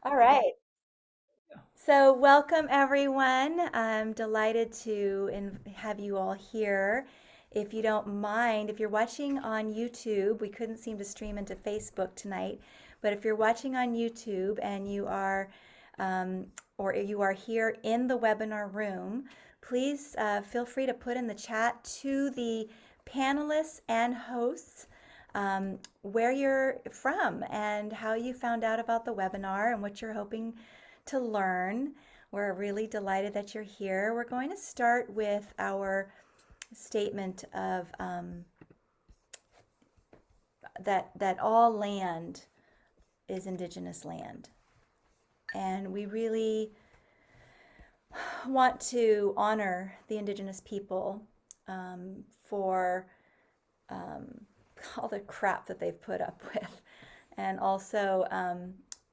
All right. So, welcome everyone. I'm delighted to have you all here. If you don't mind, if you're watching on YouTube, we couldn't seem to stream into Facebook tonight, but if you're watching on YouTube and um, you are here in the webinar room, please feel free to put in the chat to the panelists and hosts where you're from and how you found out about the webinar and what you're hoping to learn. We're really delighted that you're here. We're going to start with our statement of that all land is indigenous land, and we really want to honor the indigenous people for all the crap that they've put up with, and also,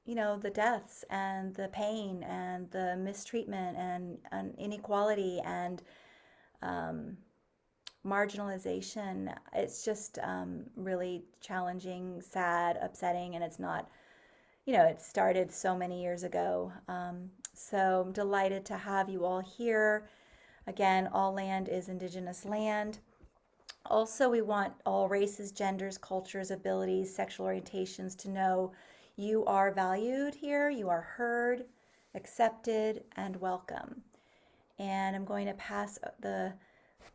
the deaths and the pain and the mistreatment and inequality and um, marginalization. It's just really challenging, sad, upsetting, and it's not, it started so many years ago. So I'm delighted to have you all here. Again, all land is indigenous land. Also, we want all races, genders, cultures, abilities, sexual orientations to know you are valued here, you are heard, accepted, and welcome. And I'm going to pass the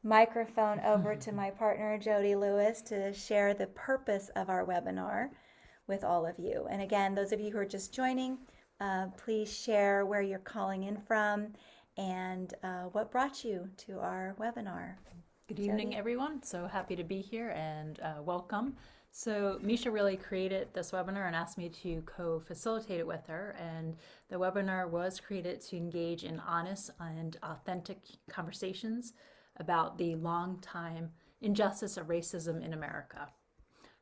microphone over to my partner, Jodi Lewis, to share the purpose of our webinar with all of you. And again, those of you who are just joining, please share where you're calling in from and what brought you to our webinar. Good evening, Jodi? everyone. So happy to be here and welcome. So Misha really created this webinar and asked me to co-facilitate it with her. And the webinar was created to engage in honest and authentic conversations about the long-time injustice of racism in America.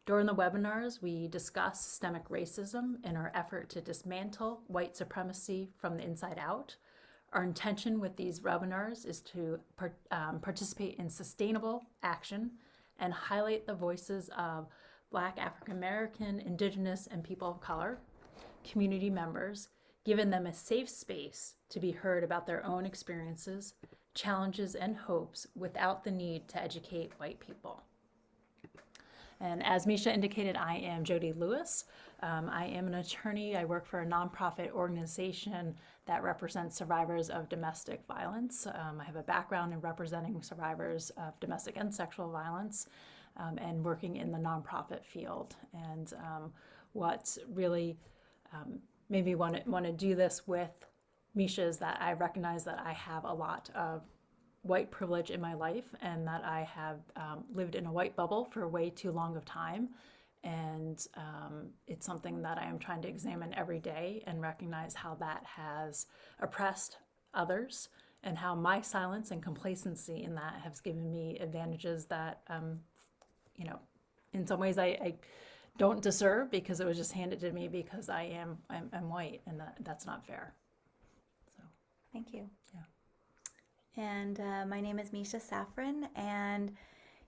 During the webinars, we discuss systemic racism in our effort to dismantle white supremacy from the inside out. Our intention with these webinars is to participate in sustainable action and highlight the voices of Black, African American, Indigenous, and people of color community members, giving them a safe space to be heard about their own experiences, challenges, and hopes without the need to educate white people. And as Misha indicated, I am Jodi Lewis. I am an attorney. I work for a nonprofit organization that represents survivors of domestic violence. I have a background in representing survivors of domestic and sexual violence and working in the nonprofit field. And what really made me want to do this with Misha is that I recognize that I have a lot of white privilege in my life and that I have lived in a white bubble for way too long of time. And it's something that I am trying to examine every day and recognize how that has oppressed others and how my silence and complacency in that has given me advantages that, in some ways I don't deserve because it was just handed to me because I'm white and that's not fair. So, Thank you. yeah. And my name is Misha Safran, and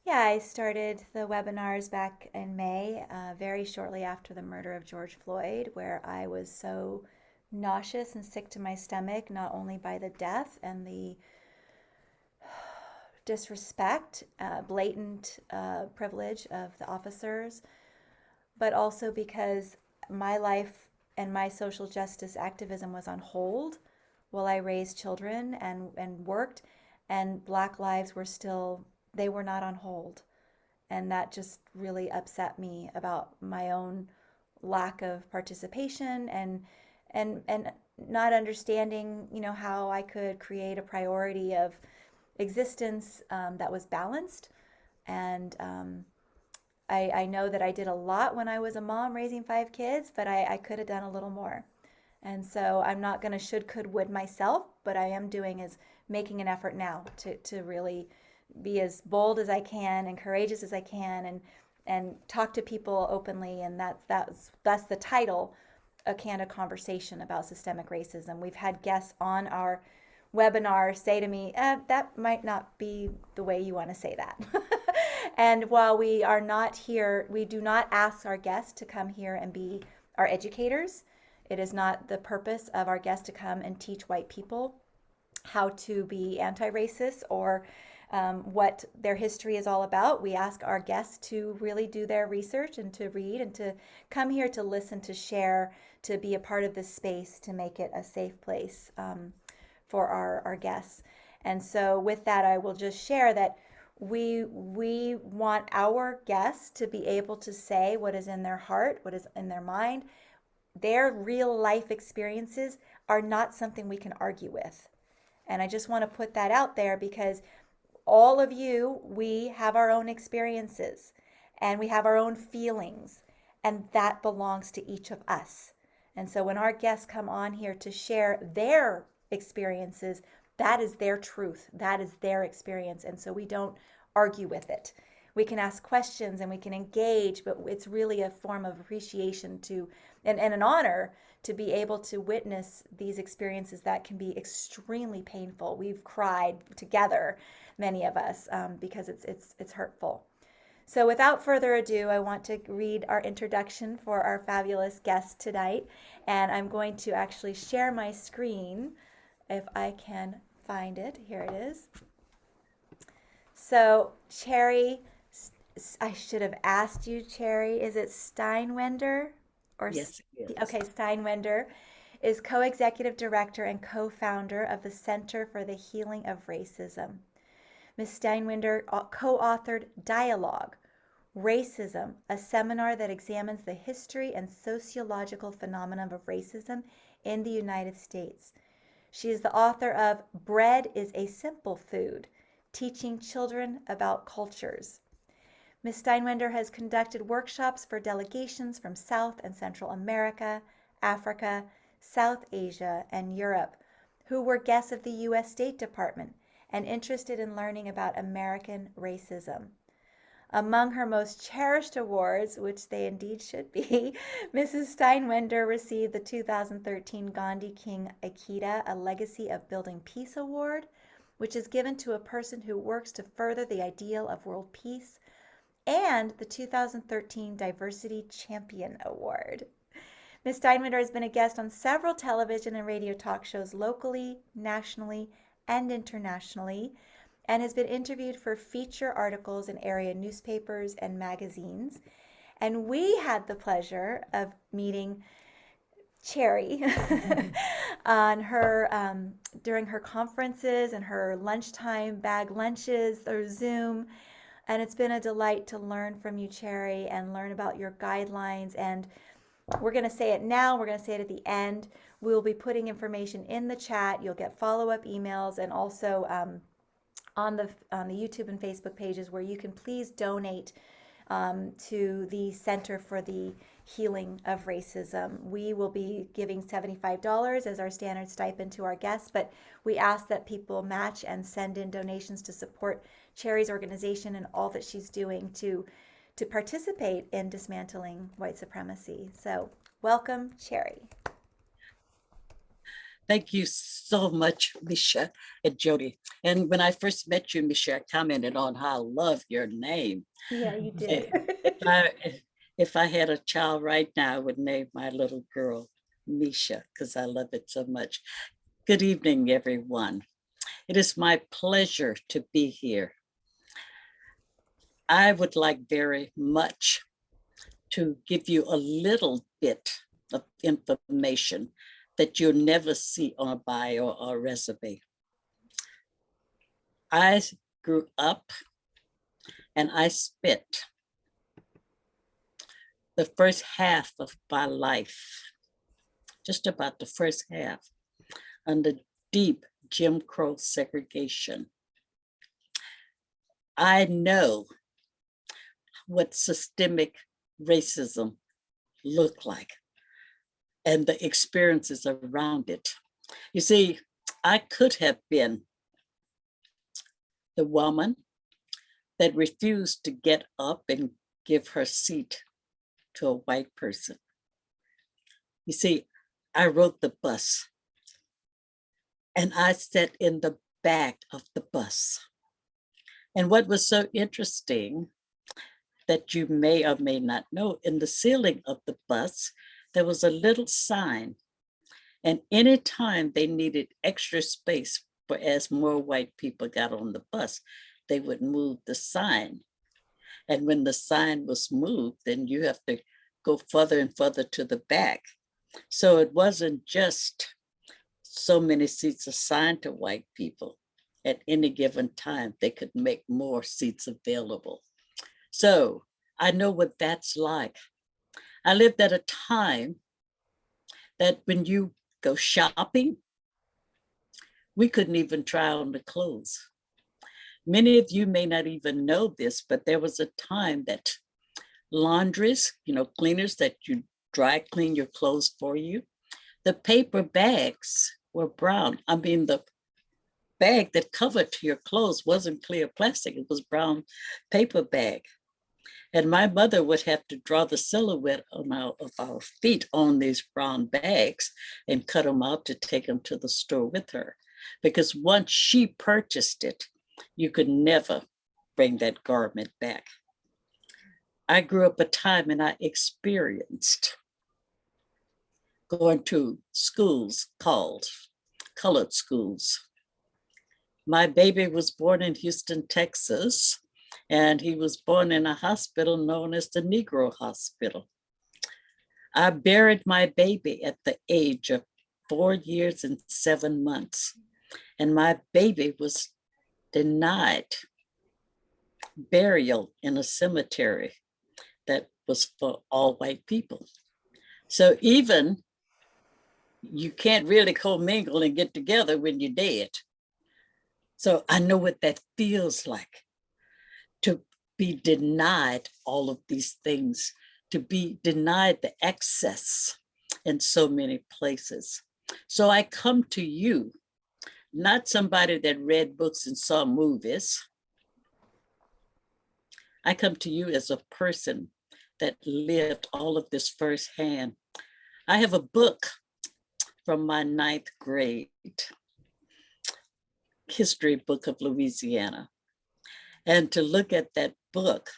yeah, I started the webinars back in May, very shortly after the murder of George Floyd, where I was so nauseous and sick to my stomach, not only by the death and the disrespect, blatant privilege of the officers, but also because my life and my social justice activism was on hold while I raised children and worked, and Black lives were still, they were not on hold. And that just really upset me about my own lack of participation and not understanding, how I could create a priority of existence that was balanced. And I know that I did a lot when I was a mom raising 5 kids, but I could have done a little more. And so I'm not going to should, could, would myself, but I am doing is making an effort now to really be as bold as I can and courageous as I can and talk to people openly. And that's the title, A Candid Conversation about systemic racism. We've had guests on our webinar say to me, that might not be the way you want to say that. And while we are not here, we do not ask our guests to come here and be our educators. It is not the purpose of our guests to come and teach white people how to be anti-racist or what their history is all about. We ask our guests to really do their research and to read and to come here to listen, to share, to be a part of this space, to make it a safe place for our guests. And so with that, I will just share that we want our guests to be able to say what is in their heart, what is in their mind. Their real life experiences are not something we can argue with. And I just want to put that out there because all of you, we have our own experiences and we have our own feelings, and that belongs to each of us. And so when our guests come on here to share their experiences, that is their truth, that is their experience. And so we don't argue with it. We can ask questions and we can engage, but it's really a form of appreciation to and an honor to be able to witness these experiences that can be extremely painful. We've cried together, many of us, because it's hurtful. So without further ado, I want to read our introduction for our fabulous guest tonight, and I'm going to actually share my screen if I can find it. Here it is. So Cherry, I should have asked you, Cherry, is it Steinwender? Yes, it is. Okay, Steinwender is co-executive director and co-founder of the Center for the Healing of Racism. Ms. Steinwender co-authored Dialogue, Racism, a seminar that examines the history and sociological phenomenon of racism in the United States. She is the author of Bread is a Simple Food, Teaching Children About Cultures. Ms. Steinwender has conducted workshops for delegations from South and Central America, Africa, South Asia, and Europe, who were guests of the U.S. State Department and interested in learning about American racism. Among her most cherished awards, which they indeed should be, Mrs. Steinwender received the 2013 Gandhi King Akita, A Legacy of Building Peace Award, which is given to a person who works to further the ideal of world peace, and the 2013 Diversity Champion Award. Ms. Steinwender has been a guest on several television and radio talk shows locally, nationally, and internationally, and has been interviewed for feature articles in area newspapers and magazines. And we had the pleasure of meeting Cherry on her during her conferences and her lunchtime bag lunches through Zoom. And it's been a delight to learn from you, Cherry, and learn about your guidelines. And we're going to say it now, we're going to say it at the end. We'll be putting information in the chat. You'll get follow-up emails and also on the YouTube and Facebook pages where you can please donate to the Center for the Healing of Racism. We will be giving $75 as our standard stipend to our guests, but we ask that people match and send in donations to support Cherry's organization and all that she's doing to participate in dismantling white supremacy. So welcome, Cherry. Thank you so much, Misha and Jodi. And when I first met you, Misha, I commented on how I love your name. Yeah, you did. If I had a child right now, I would name my little girl Misha because I love it so much. Good evening, everyone. It is my pleasure to be here. I would like very much to give you a little bit of information that you'll never see on a bio or resume. I grew up and I spent the first half of my life, just about the first half, under deep Jim Crow segregation. I know what systemic racism looked like and the experiences around it. You see, I could have been the woman that refused to get up and give her seat to a white person. You see, I rode the bus and I sat in the back of the bus. And what was so interesting that you may or may not know, in the ceiling of the bus, there was a little sign. And anytime they needed extra space for as more white people got on the bus, they would move the sign. And when the sign was moved, then you have to go further and further to the back. So it wasn't just so many seats assigned to white people. At any given time, they could make more seats available. So I know what that's like. I lived at a time that when you go shopping, we couldn't even try on the clothes. Many of you may not even know this, but there was a time that laundries, cleaners that you dry clean your clothes for you, the paper bags were brown. I mean, the bag that covered your clothes wasn't clear plastic, it was brown paper bag. And my mother would have to draw the silhouette of our feet on these brown bags and cut them out to take them to the store with her. Because once she purchased it, you could never bring that garment back. I grew up a time and I experienced going to schools called colored schools. My baby was born in Houston, Texas, and he was born in a hospital known as the Negro Hospital. I buried my baby at the age of 4 years and 7 months, and my baby was denied burial in a cemetery that was for all white people. So even you can't really commingle and get together when you're dead. So I know what that feels like, to be denied all of these things, to be denied the access in so many places. So I come to you, not somebody that read books and saw movies. I come to you as a person that lived all of this firsthand. I have a book from my 9th grade history book of Louisiana. And to look at that book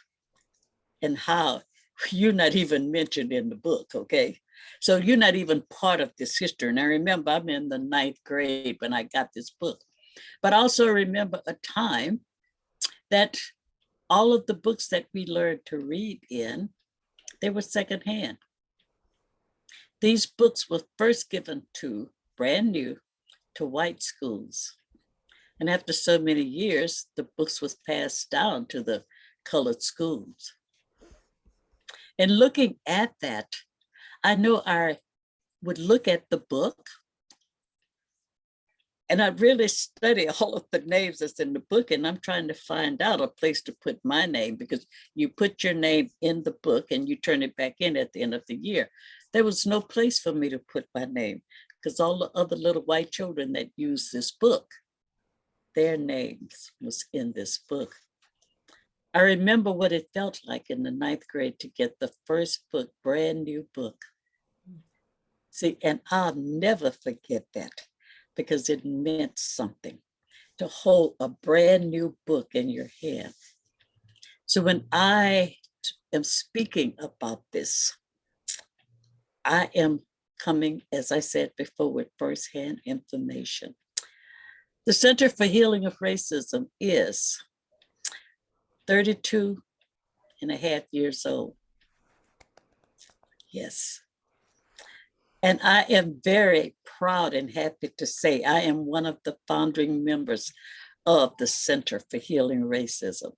and how you're not even mentioned in the book, okay? So you're not even part of this history. And I remember I'm in the 9th grade when I got this book. But also remember a time that all of the books that we learned to read in, they were secondhand. These books were first given to, brand new, to white schools. And after so many years, the books was passed down to the colored schools. And looking at that, I know I would look at the book and I really study all of the names that's in the book, and I'm trying to find out a place to put my name, because you put your name in the book and you turn it back in at the end of the year. There was no place for me to put my name because all the other little white children that used this book, their names was in this book. I remember what it felt like in the 9th grade to get the first book, brand new book. See, and I'll never forget that because it meant something to hold a brand new book in your hand. So when I am speaking about this, I am coming, as I said before, with firsthand information. The Center for Healing of Racism is 32 and a half years old. Yes. And I am very proud and happy to say I am one of the founding members of the Center for Healing Racism.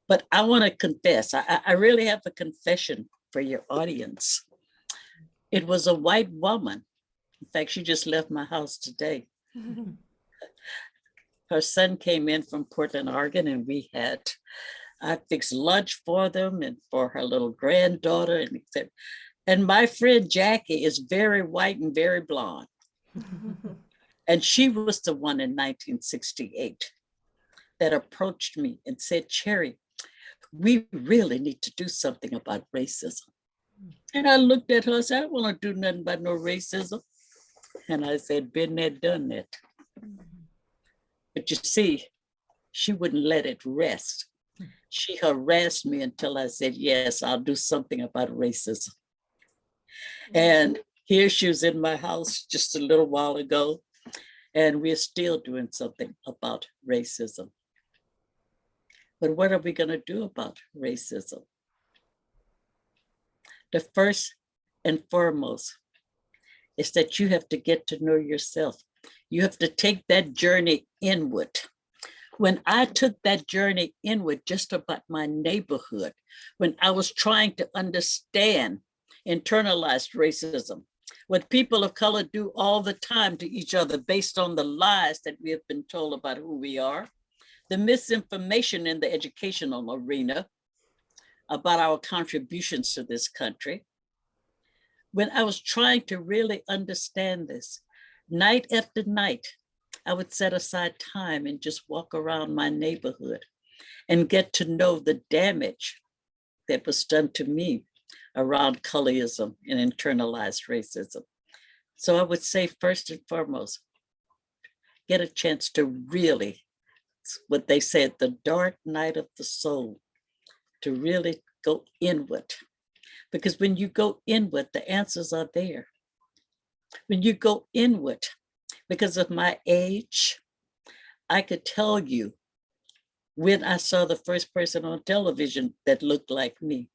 But I want to confess, I really have a confession for your audience. It was a white woman. In fact, she just left my house today. Her son came in from Portland, Oregon, and I fixed lunch for them and for her little granddaughter. And my friend Jackie is very white and very blonde. And she was the one in 1968 that approached me and said, Cherry, we really need to do something about racism. And I looked at her and said, I don't want to do nothing about no racism. And I said, been there, done that. But you see, she wouldn't let it rest. She harassed me until I said, yes, I'll do something about racism. And here she was in my house just a little while ago, and we're still doing something about racism. But what are we going to do about racism? The first and foremost is that you have to get to know yourself. You have to take that journey inward. When I took that journey inward just about my neighborhood, when I was trying to understand internalized racism, what people of color do all the time to each other based on the lies that we have been told about who we are, the misinformation in the educational arena about our contributions to this country. When I was trying to really understand this, night after night, I would set aside time and just walk around my neighborhood and get to know the damage that was done to me around colorism and internalized racism. So I would say, first and foremost, get a chance to really, what they said, the dark night of the soul, to really go inward. Because when you go inward, the answers are there. When you go inward, because of my age, I could tell you when I saw the first person on television that looked like me.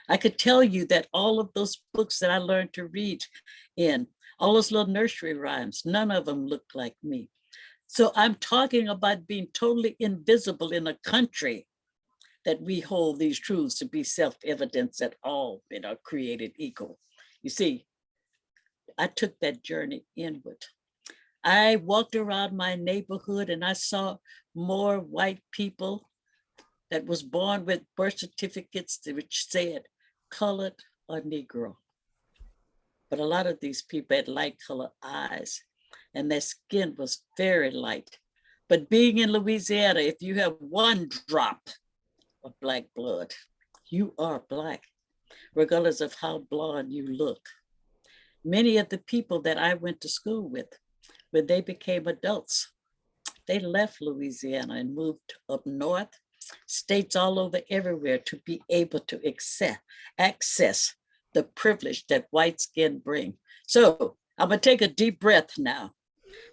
I could tell you that all of those books that I learned to read in, all those little nursery rhymes, none of them looked like me. So I'm talking about being totally invisible in a country that we hold these truths to be self-evident that all men are created equal. You see, I took that journey inward. I walked around my neighborhood and I saw more white people that was born with birth certificates which said colored or Negro. But a lot of these people had light colored eyes and their skin was very light. But being in Louisiana, if you have one drop of Black blood, you are Black, regardless of how blonde you look. Many of the people that I went to school with, when they became adults, they left Louisiana and moved up north, states all over everywhere to be able to access the privilege that white skin bring. So I'm gonna take a deep breath now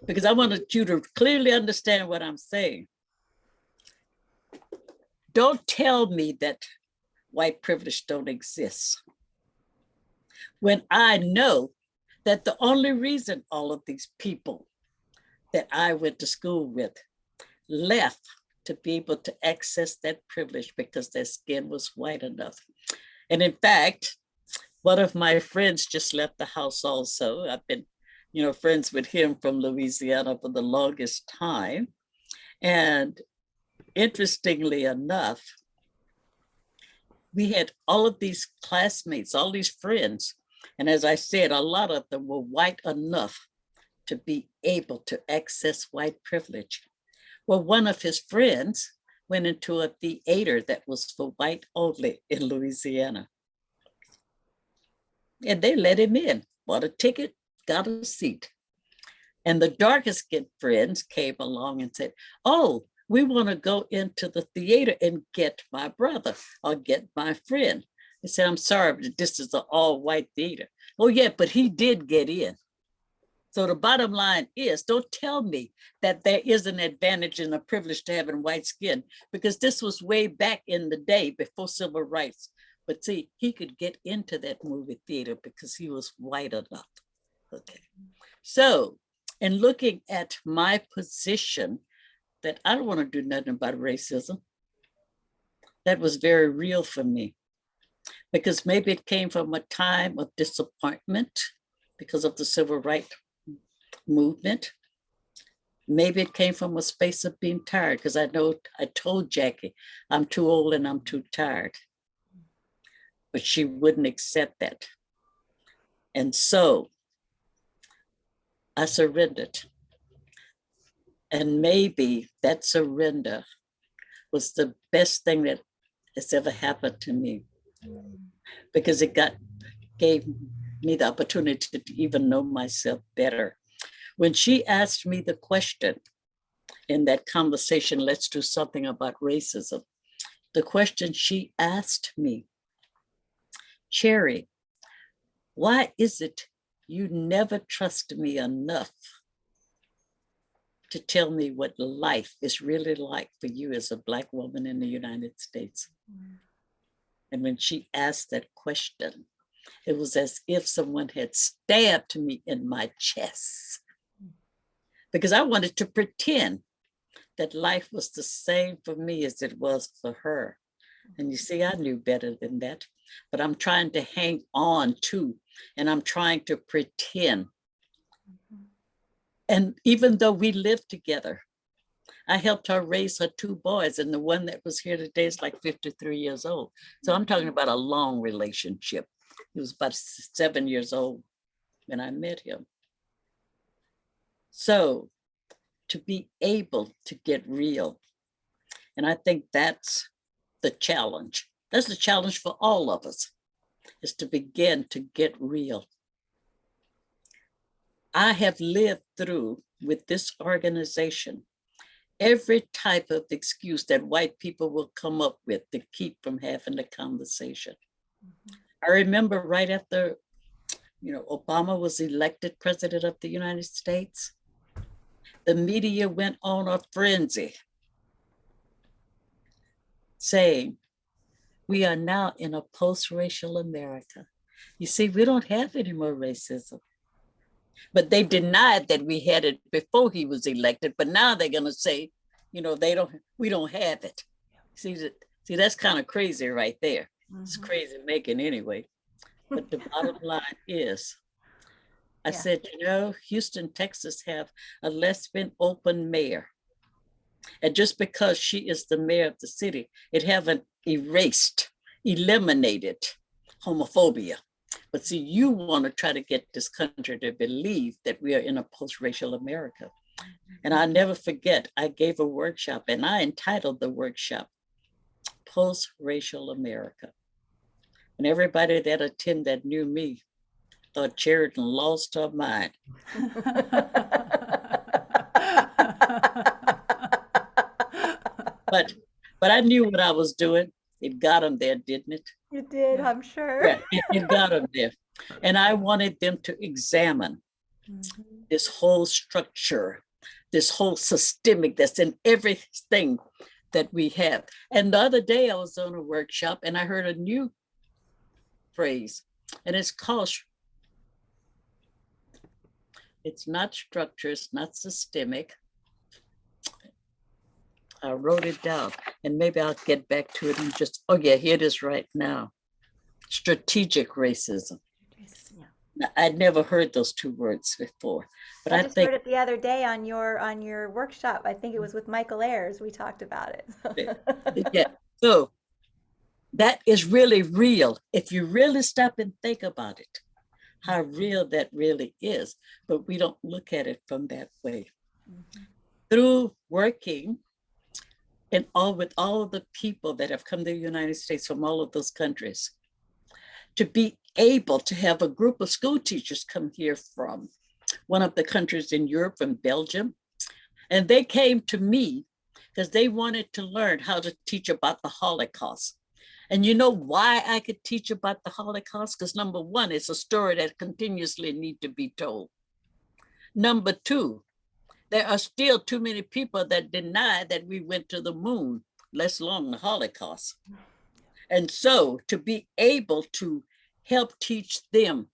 because I wanted you to clearly understand what I'm saying. Don't tell me that white privilege don't exist when I know that the only reason all of these people that I went to school with left to be able to access that privilege because their skin was white enough. And in fact, one of my friends just left the house also. I've been, friends with him from Louisiana for the longest time. And interestingly enough, we had all of these classmates, all these friends. And as I said, a lot of them were white enough to be able to access white privilege. Well, one of his friends went into a theater that was for white only in Louisiana. And they let him in, bought a ticket, got a seat. And the darkest skinned friends came along and said, oh, we want to go into the theater and get my brother or get my friend. I said, I'm sorry, but this is an all white theater. Oh yeah, but he did get in. So the bottom line is, don't tell me that there is an advantage and a privilege to having white skin, because this was way back in the day before civil rights. But see, he could get into that movie theater because he was white enough. Okay. So, in looking at my position that I don't want to do nothing about racism, that was very real for me, because maybe it came from a time of disappointment because of the civil rights movement. Maybe it came from a space of being tired, because I know I told Jackie, I'm too old and I'm too tired. But she wouldn't accept that. And so I surrendered. And maybe that surrender was the best thing that has ever happened to me, because it gave me the opportunity to even know myself better. When she asked me the question in that conversation, let's do something about racism, the question she asked me, Cherry, Why is it you never trust me enough to tell me what life is really like for you as a Black woman in the United States? And when she asked that question, it was as if someone had stabbed me in my chest, because I wanted to pretend that life was the same for me as it was for her. And you see, I knew better than that, but I'm trying to hang on to, and I'm trying to pretend. And even though we lived together, I helped her raise her two boys, and the one that was here today is like 53 years old. So I'm talking about a long relationship. He was about 7 years old when I met him. So to be able to get real, and I think that's the challenge. That's the challenge for all of us, is to begin to get real. I have lived through, with this organization, every type of excuse that white people will come up with to keep from having the conversation. I remember right after, Obama was elected president of the United States, the media went on a frenzy saying, we are now in a post-racial America. You see, we don't have any more racism. But they denied that we had it before he was elected. But now they're going to say, we don't have it. See, that's kind of crazy right there. It's crazy making anyway. But the bottom line is, I said, Houston, Texas have a lesbian open mayor. And just because she is the mayor of the city, it haven't eliminated homophobia. But see, you want to try to get this country to believe that we are in a post-racial America. And I'll never forget, I gave a workshop, and I entitled the workshop, Post-Racial America. And everybody that attended that knew me thought Sheridan lost her mind. But I knew what I was doing. It got them there, didn't it? You did, I'm sure. Yeah, it got them there. And I wanted them to examine this whole structure, this whole systemic that's in everything that we have. And the other day I was on a workshop and I heard a new phrase, and it's called, it's not structure, it's not systemic. I wrote it down, and maybe I'll get back to it and just, here it is right now. Strategic racism. Now, I'd never heard those two words before, but I just heard it the other day on your workshop. I think it was with Michael Ayers. We talked about it. Yeah. So that is really real. If you really stop and think about it, how real that really is, but we don't look at it from that way. Through working and with all of the people that have come to the United States from all of those countries, to be able to have a group of school teachers come here from one of the countries in Europe, from Belgium, and they came to me because they wanted to learn how to teach about the Holocaust. And you know why I could teach about the Holocaust? Because number one, it's a story that continuously needs to be told. Number two, there are still too many people that deny that we went to the moon, let alone the Holocaust. And so to be able to help teach them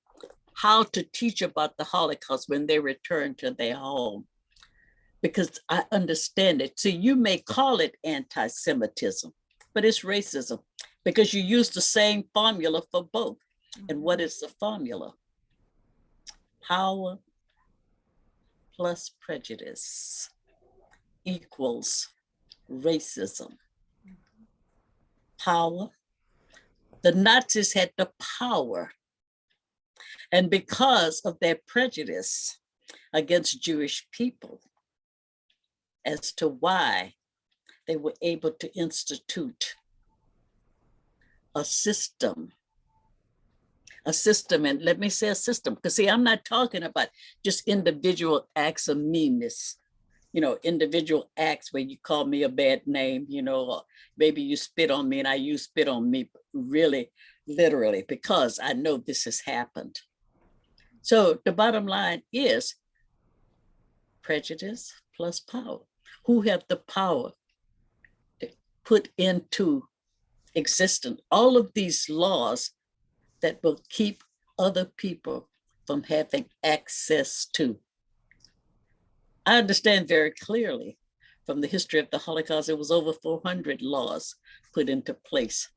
how to teach about the Holocaust when they return to their home, because I understand it. So you may call it anti-Semitism, but it's racism because you use the same formula for both. And what is the formula? Power plus prejudice equals racism. Power. The Nazis had the power. And because of their prejudice against Jewish people, as to why they were able to institute a system, and let me say a system, because see, I'm not talking about just individual acts of meanness, individual acts where you call me a bad name, or maybe you spit on me and you spit on me, really, literally, because I know this has happened. So the bottom line is prejudice plus power. Who have the power to put into existence all of these laws that will keep other people from having access to? I understand very clearly from the history of the Holocaust, it was over 400 laws put into place.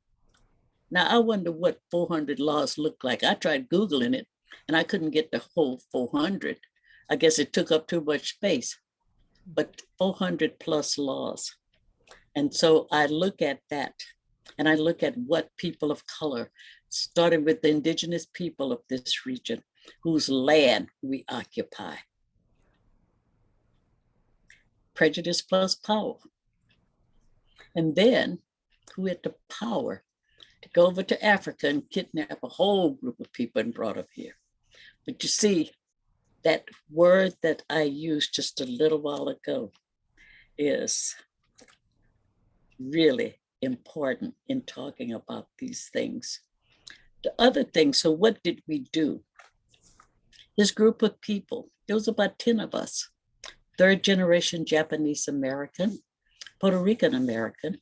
Now, I wonder what 400 laws look like. I tried Googling it and I couldn't get the whole 400. I guess it took up too much space, but 400 plus laws. And so I look at that and I look at what people of color, starting with the indigenous people of this region, whose land we occupy. Prejudice plus power. And then who had the power to go over to Africa and kidnap a whole group of people and brought them here. But you see, that word that I used just a little while ago is really important in talking about these things. The other thing, so what did we do? This group of people, there was about 10 of us, third generation Japanese American, Puerto Rican American,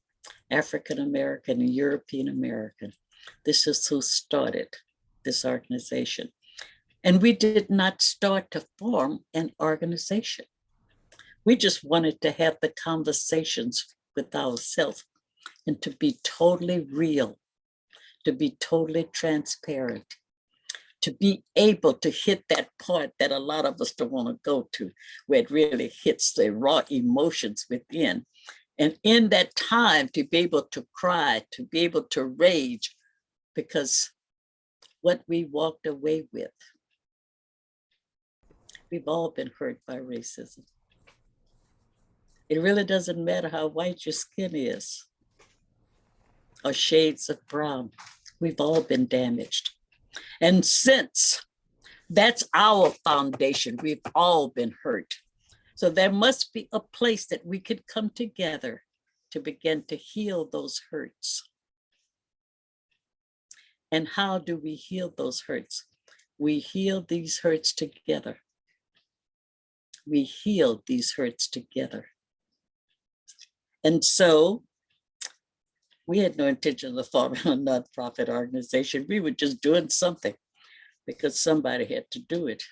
African American, and European American. This is who started this organization. And we did not start to form an organization. We just wanted to have the conversations with ourselves and to be totally real, to be totally transparent, to be able to hit that part that a lot of us don't want to go to, where it really hits the raw emotions within. And in that time, to be able to cry, to be able to rage, because what we walked away with, we've all been hurt by racism. It really doesn't matter how white your skin is or shades of brown. We've all been damaged. And since that's our foundation, we've all been hurt. So there must be a place that we could come together to begin to heal those hurts. And how do we heal those hurts? We heal these hurts together. We heal these hurts together. And so we had no intention of forming a nonprofit organization. We were just doing something because somebody had to do it.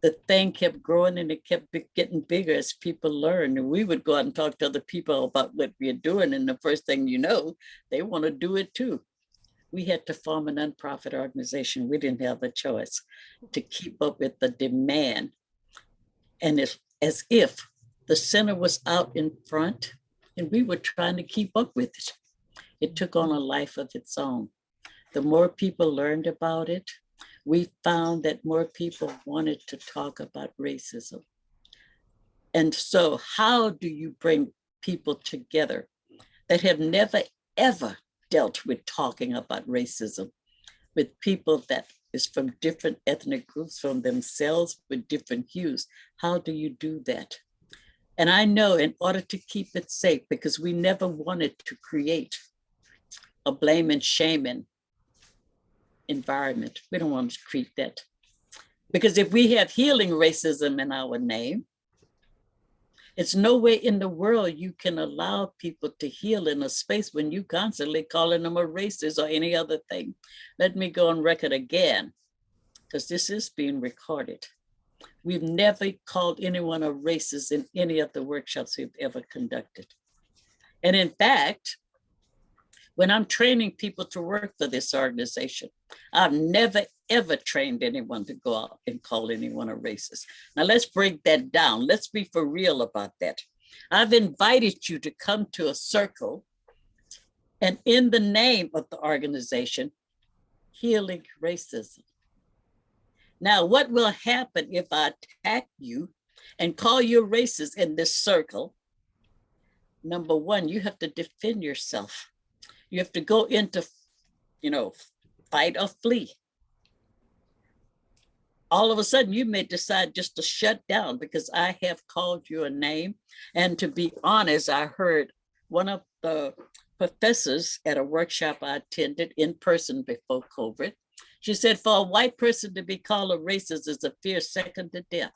The thing kept growing and it kept getting bigger as people learned. And we would go out and talk to other people about what we are doing. And the first thing you know, they want to do it too. We had to form a nonprofit organization. We didn't have a choice to keep up with the demand. And it's as if the center was out in front and we were trying to keep up with it. It took on a life of its own. The more people learned about it, we found that more people wanted to talk about racism. And so how do you bring people together that have never, ever dealt with talking about racism, with people that is from different ethnic groups, from themselves with different hues? How do you do that? And I know in order to keep it safe, because we never wanted to create a blame and shaming environment. We don't want to create that. Because if we have healing racism in our name, it's no way in the world you can allow people to heal in a space when you constantly calling them a racist or any other thing. Let me go on record again, because this is being recorded. We've never called anyone a racist in any of the workshops we've ever conducted. And in fact, when I'm training people to work for this organization, I've never, ever trained anyone to go out and call anyone a racist. Now let's break that down. Let's be for real about that. I've invited you to come to a circle and in the name of the organization, healing racism. Now, what will happen if I attack you and call you a racist in this circle? Number one, you have to defend yourself. You have to go into, fight or flee. All of a sudden, you may decide just to shut down because I have called you a name. And to be honest, I heard one of the professors at a workshop I attended in person before COVID. She said, for a white person to be called a racist is a fear second to death.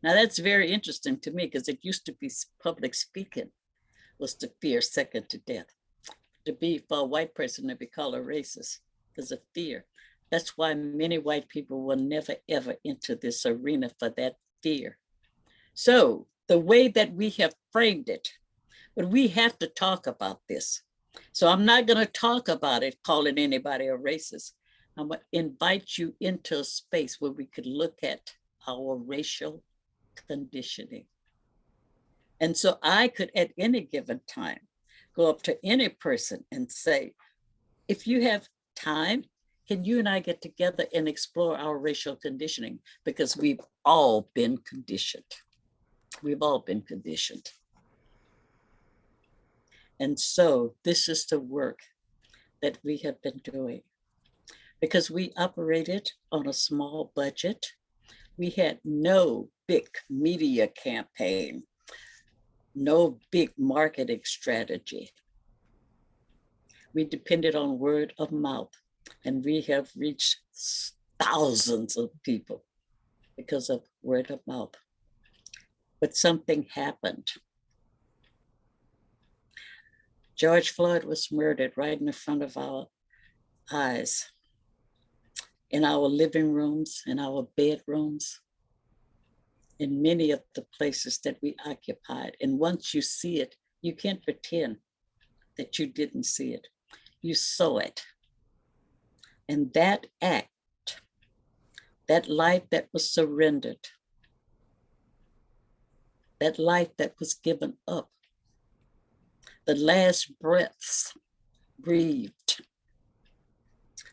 Now that's very interesting to me because it used to be public speaking was the fear second to death. To be for a white person to be called a racist is a fear. That's why many white people will never ever enter this arena for that fear. So the way that we have framed it, but we have to talk about this. So I'm not going to talk about it calling anybody a racist. I'm going to invite you into a space where we could look at our racial conditioning. And so I could at any given time go up to any person and say, if you have time, can you and I get together and explore our racial conditioning? Because we've all been conditioned. We've all been conditioned. And so this is the work that we have been doing. Because we operated on a small budget. We had no big media campaign, no big marketing strategy. We depended on word of mouth, and we have reached thousands of people because of word of mouth. But something happened. George Floyd was murdered right in front of our eyes, in our living rooms, in our bedrooms, in many of the places that we occupied. And once you see it, you can't pretend that you didn't see it. You saw it. And that act, that life that was surrendered, that life that was given up, the last breaths breathed,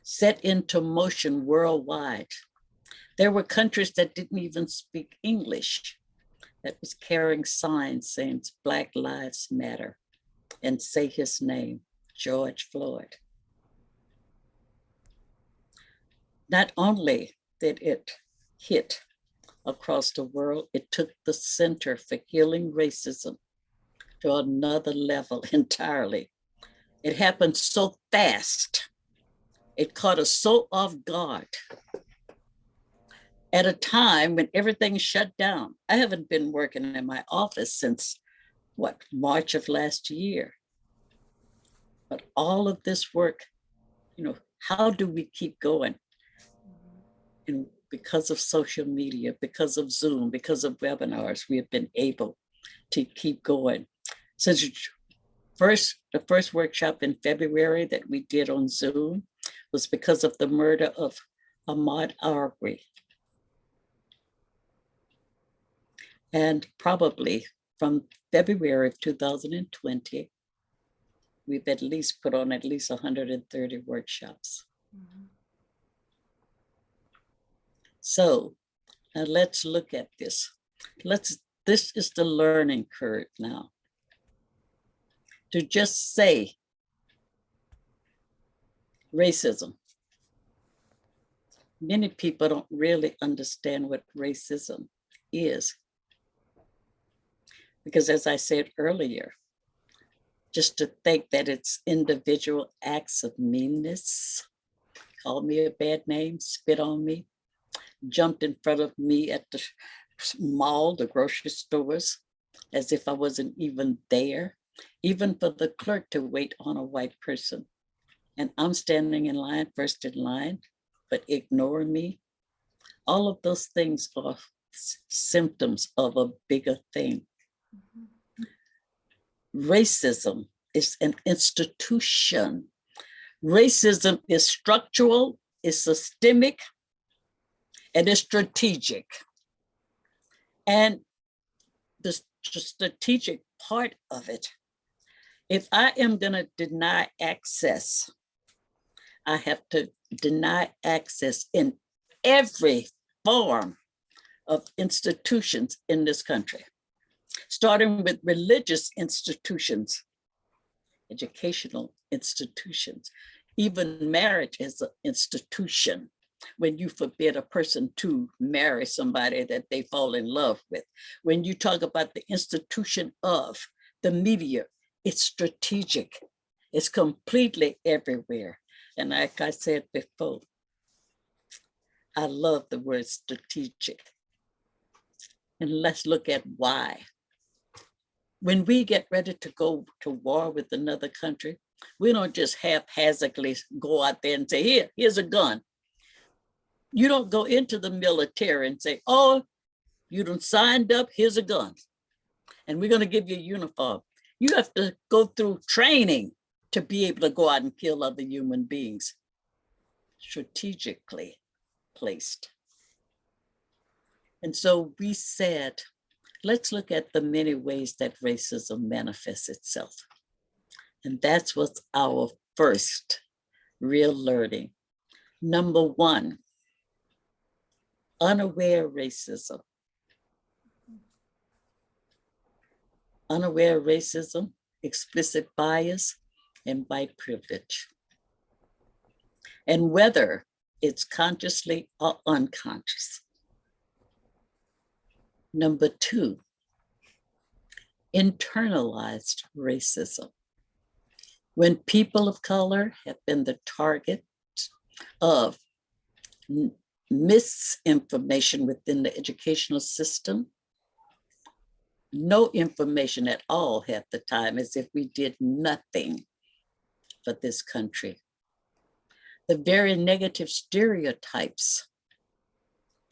set into motion worldwide. There were countries that didn't even speak English that was carrying signs saying Black Lives Matter and say his name, George Floyd. Not only did it hit across the world, it took the center for healing racism to another level entirely. It happened so fast. It caught us so off guard at a time when everything shut down. I haven't been working in my office since March of last year. But all of this work, how do we keep going? And because of social media, because of Zoom, because of webinars, we have been able to keep going. Since the first workshop in February that we did on Zoom was because of the murder of Ahmaud Arbery. And probably from February of 2020, we've at least put on at least 130 workshops. Mm-hmm. So now let's look at this. This is the learning curve now. To just say racism. Many people don't really understand what racism is. Because as I said earlier, just to think that it's individual acts of meanness, call me a bad name, spit on me, jumped in front of me at the mall, the grocery stores, as if I wasn't even there, even for the clerk to wait on a white person. And I'm standing in line, first in line, but ignore me. All of those things are symptoms of a bigger thing. Racism is an institution. Racism is structural, is systemic, and is strategic. And the strategic part of it, if I am going to deny access, I have to deny access in every form of institutions in this country, starting with religious institutions, educational institutions, even marriage is an institution. When you forbid a person to marry somebody that they fall in love with, when you talk about the institution of the media, it's strategic. It's completely everywhere. And like I said before, I love the word strategic. And let's look at why. When we get ready to go to war with another country, we don't just haphazardly go out there and say, here's a gun. You don't go into the military and say, oh, you done signed up, here's a gun. And we're going to give you a uniform. You have to go through training to be able to go out and kill other human beings. Strategically placed. And so we said, let's look at the many ways that racism manifests itself. And that's what's our first real learning. Number one, unaware racism. Unaware racism, explicit bias, and white privilege. And whether it's consciously or unconscious. Number two, internalized racism. When people of color have been the target of misinformation within the educational system, no information at all at the time, as if we did nothing for this country. The very negative stereotypes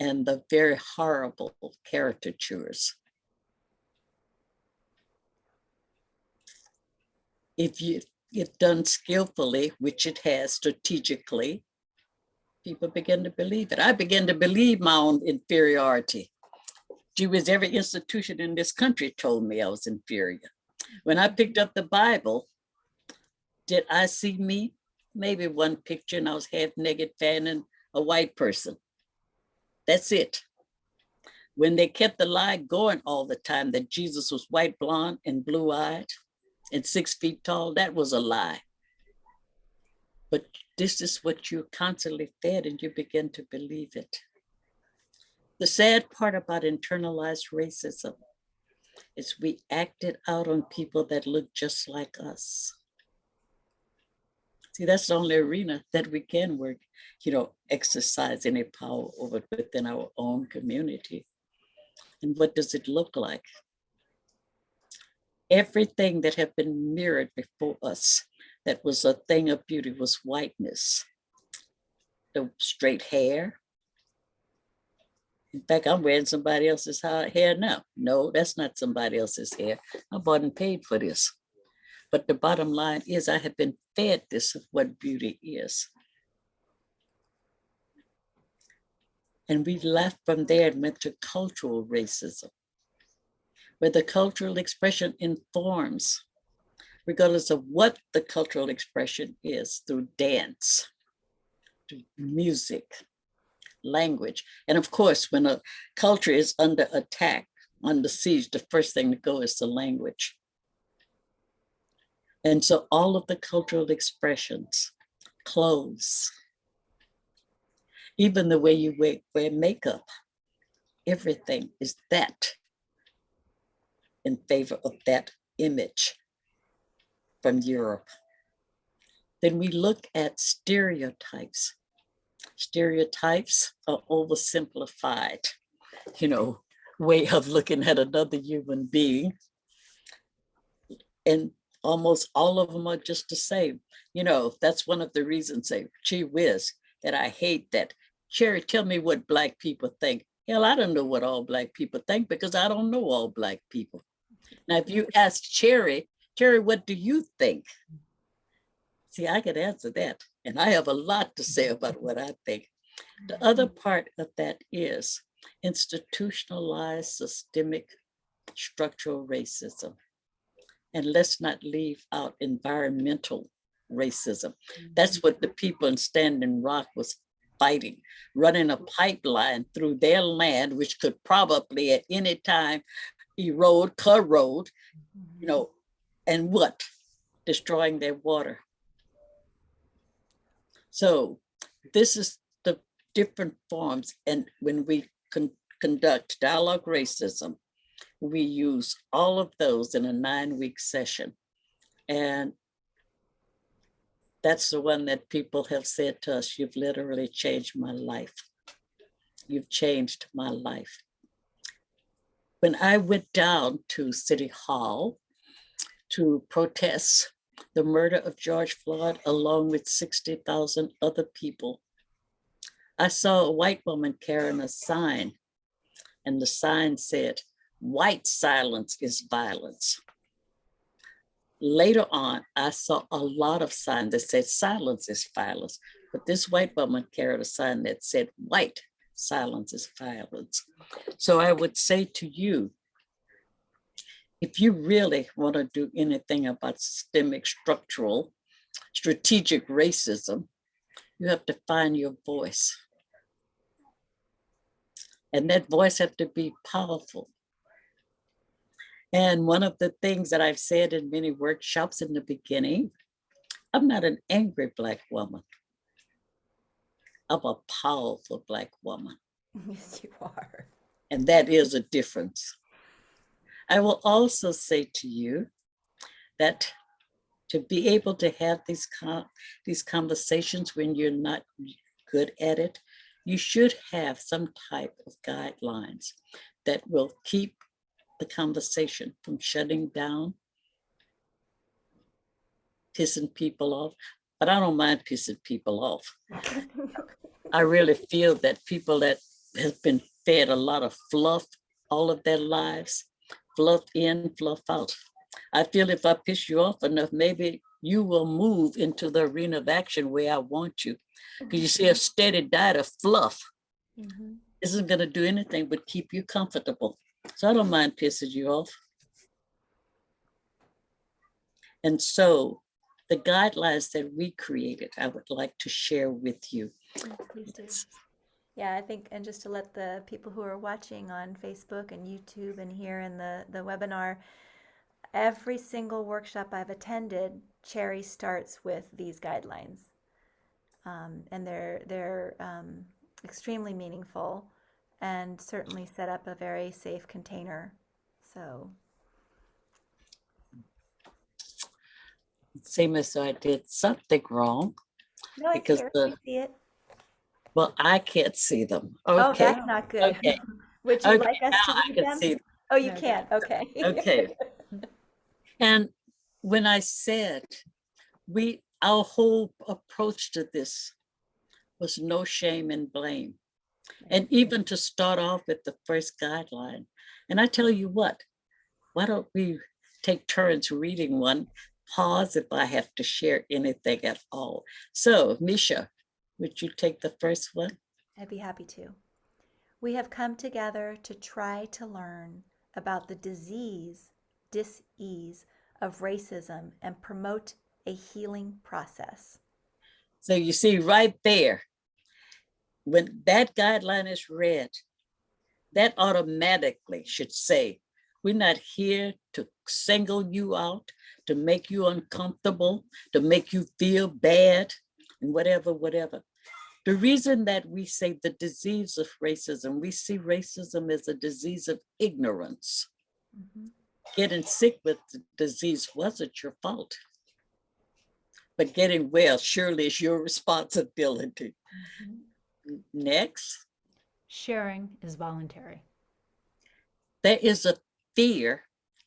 and the very horrible caricatures. If it's done skillfully, which it has strategically, people begin to believe it. I began to believe my own inferiority. Gee whiz, every institution in this country told me I was inferior. When I picked up the Bible, did I see me? Maybe one picture and I was half naked fanning a white person. That's it. When they kept the lie going all the time that Jesus was white, blonde, and blue-eyed and 6 feet tall, that was a lie. But this is what you're constantly fed and you begin to believe it. The sad part about internalized racism is we acted out on people that look just like us. See, that's the only arena that we can work, exercise any power over within our own community. And what does it look like? Everything that had been mirrored before us that was a thing of beauty was whiteness. The straight hair. In fact, I'm wearing somebody else's hair now. No, that's not somebody else's hair. I bought and paid for this. But the bottom line is I have been fed this of what beauty is. And we left from there and went to cultural racism, where the cultural expression informs, regardless of what the cultural expression is, through dance, through music, language. And of course, when a culture is under attack, under siege, the first thing to go is the language. And so all of the cultural expressions, clothes, even the way you wear makeup, everything is that in favor of that image from Europe. Then we look at stereotypes. Stereotypes are oversimplified, way of looking at another human being. And almost all of them are just the same. That's one of the reasons, say, gee whiz, that I hate that. Cherry, tell me what Black people think. Hell, I don't know what all Black people think because I don't know all Black people. Now, if you ask Cherry, what do you think? See, I could answer that. And I have a lot to say about what I think. The other part of that is institutionalized systemic structural racism. And let's not leave out environmental racism. That's what the people in Standing Rock was fighting, running a pipeline through their land, which could probably at any time corrode, and what? Destroying their water. So this is the different forms. And when we conduct dialogue racism, we use all of those in a 9-week session. And that's the one that people have said to us, you've literally changed my life. You've changed my life. When I went down to City Hall to protest the murder of George Floyd, along with 60,000 other people, I saw a white woman carrying a sign, and the sign said, "White silence is violence." Later on, I saw a lot of signs that said silence is violence, but this white woman carried a sign that said white silence is violence. So I would say to you, if you really want to do anything about systemic, structural, strategic racism, you have to find your voice. And that voice has to be powerful. And one of the things that I've said in many workshops in the beginning, I'm not an angry Black woman. I'm a powerful Black woman. Yes, you are. And that is a difference. I will also say to you that to be able to have these conversations when you're not good at it, you should have some type of guidelines that will keep the conversation from shutting down, pissing people off. But I don't mind pissing people off. I really feel that people that have been fed a lot of fluff all of their lives, fluff in, fluff out. I feel if I piss you off enough, maybe you will move into the arena of action where I want you. Because you see, a steady diet of fluff isn't going to do anything but keep you comfortable. So I don't mind pissing you off. And so the guidelines that we created, I would like to share with you. Please do. Yeah, I think, and just to let the people who are watching on Facebook and YouTube and here in the webinar, every single workshop I've attended, Cherry starts with these guidelines. And they're extremely meaningful and certainly set up a very safe container. So. Same as I did something wrong. No, it's because here. We see it. Well, I can't see them. Oh, Okay. that's not good. Okay. Would you Okay, like us to now I read can them? see them. Oh, you No, can. Okay. Okay. And when I said our whole approach to this was no shame and blame. And even to start off with the first guideline. And I tell you what, why don't we take turns reading one, pause if I have to share anything at all. So, Misha, would you take the first one? I'd be happy to. We have come together to try to learn about the dis-ease of racism and promote a healing process. So you see right there, when that guideline is read, that automatically should say, we're not here to single you out, to make you uncomfortable, to make you feel bad, and whatever. The reason that we say the disease of racism, we see racism as a disease of ignorance. Getting sick with the disease wasn't your fault. But getting well surely is your responsibility. Next. Sharing is voluntary. There is a fear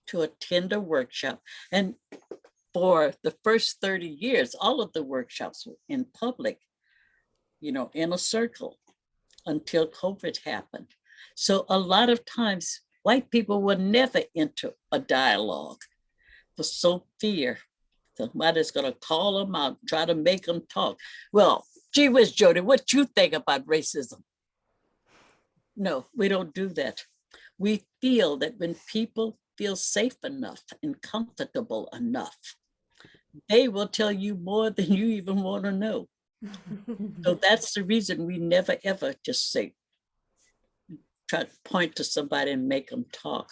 to attend a workshop. And for the first 30 years, all of the workshops were in public, in a circle until COVID happened. So a lot of times, white people will never enter a dialogue for so fear. Somebody's going to call them out, try to make them talk. Well, gee whiz, Jodi, what you think about racism? No, we don't do that. We feel that when people feel safe enough and comfortable enough, they will tell you more than you even want to know. So that's the reason we never, ever just try to point to somebody and make them talk.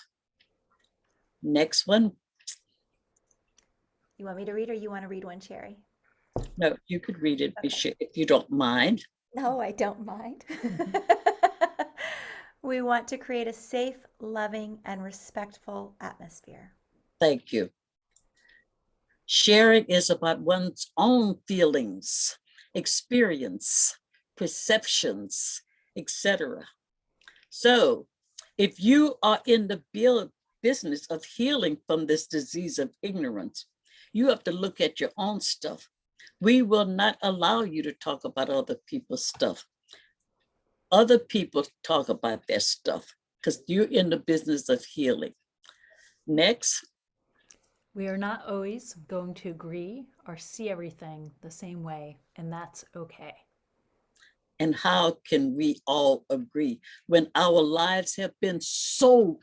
Next one. You want me to read or you want to read one, Cherry? No, you could read it, Misha, if you don't mind. No, I don't mind. We want to create a safe, loving, and respectful atmosphere. Thank you. Sharing is about one's own feelings, experience, perceptions, etc. So if you are in the business of healing from this disease of ignorance, you have to look at your own stuff. We will not allow you to talk about other people's stuff. Other people talk about their stuff because you're in the business of healing. Next. We are not always going to agree or see everything the same way, and that's okay. And how can we all agree when our lives have been so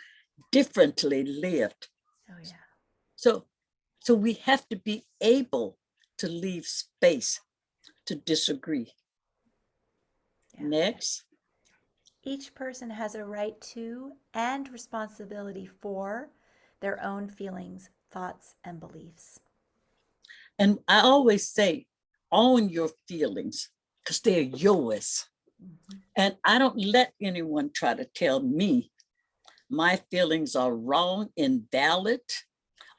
differently lived? Oh, yeah. So we have to be able to leave space to disagree. Yeah. Next. Each person has a right to and responsibility for their own feelings, thoughts, and beliefs. And I always say, own your feelings because they're yours. Mm-hmm. And I don't let anyone try to tell me my feelings are wrong, invalid,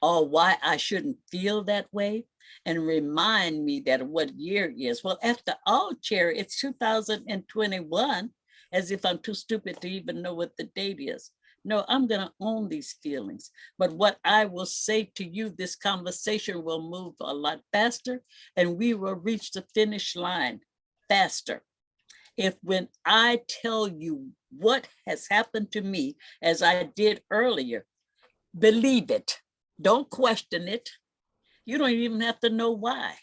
or why I shouldn't feel that way, and remind me that what year is. Well, after all, Cherry, it's 2021, as if I'm too stupid to even know what the date is. No, I'm going to own these feelings. But what I will say to you, this conversation will move a lot faster, and we will reach the finish line faster. If when I tell you what has happened to me, as I did earlier, believe it. Don't question it. You don't even have to know why.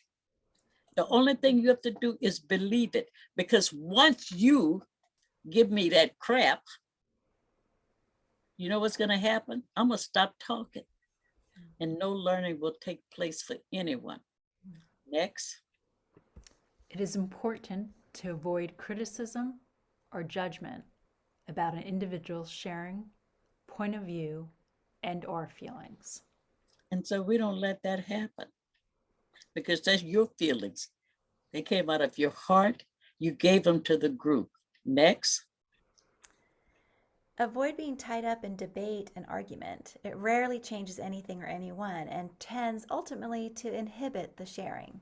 The only thing you have to do is believe it. Because once you give me that crap, you know what's going to happen? I'm going to stop talking. And no learning will take place for anyone. Next. It is important to avoid criticism or judgment about an individual's sharing, point of view, and or feelings. And so we don't let that happen because that's your feelings. They came out of your heart. You gave them to the group. Next. Avoid being tied up in debate and argument. It rarely changes anything or anyone and tends ultimately to inhibit the sharing.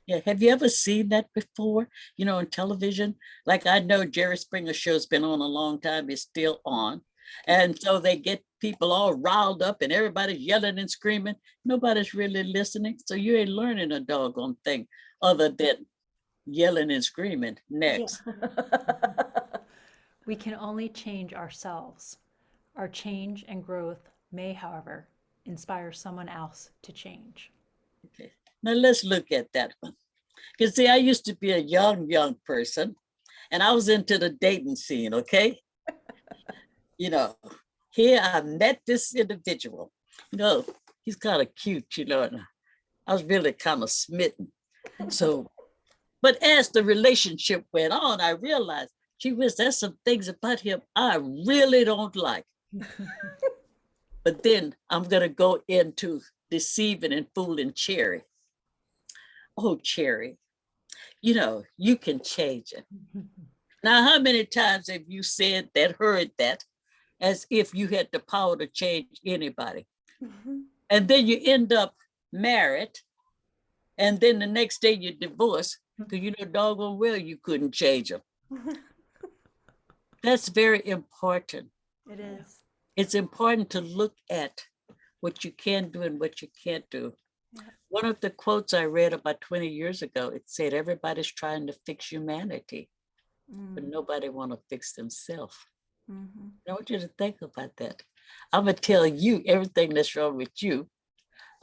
Yeah, have you ever seen that before? You know, on television? Like I know Jerry Springer show's been on a long time, it's still on. And so they get people all riled up and everybody's yelling and screaming. Nobody's really listening. So you ain't learning a doggone thing other than yelling and screaming. Next. Yeah. We can only change ourselves. Our change and growth may, however, inspire someone else to change. Okay. Now let's look at that one. Because see, I used to be a young person and I was into the dating scene, okay? You know, here I met this individual. You know, he's kind of cute, you know, and I was really kind of smitten. So, but as the relationship went on, I realized, gee whiz, there's some things about him I really don't like. But then I'm going to go into deceiving and fooling Cherry. Oh, Cherry, you know, you can change it. Now, how many times have you said that, heard that, as if you had the power to change anybody? Mm-hmm. And then you end up married, and then the next day you're divorced, because you know doggone well you couldn't change them. That's very important. It is. It's important to look at what you can do and what you can't do. Yeah. One of the quotes I read about 20 years ago, it said, everybody's trying to fix humanity, but nobody want to fix themselves. Mm-hmm. I want you to think about that. I'm going to tell you everything that's wrong with you.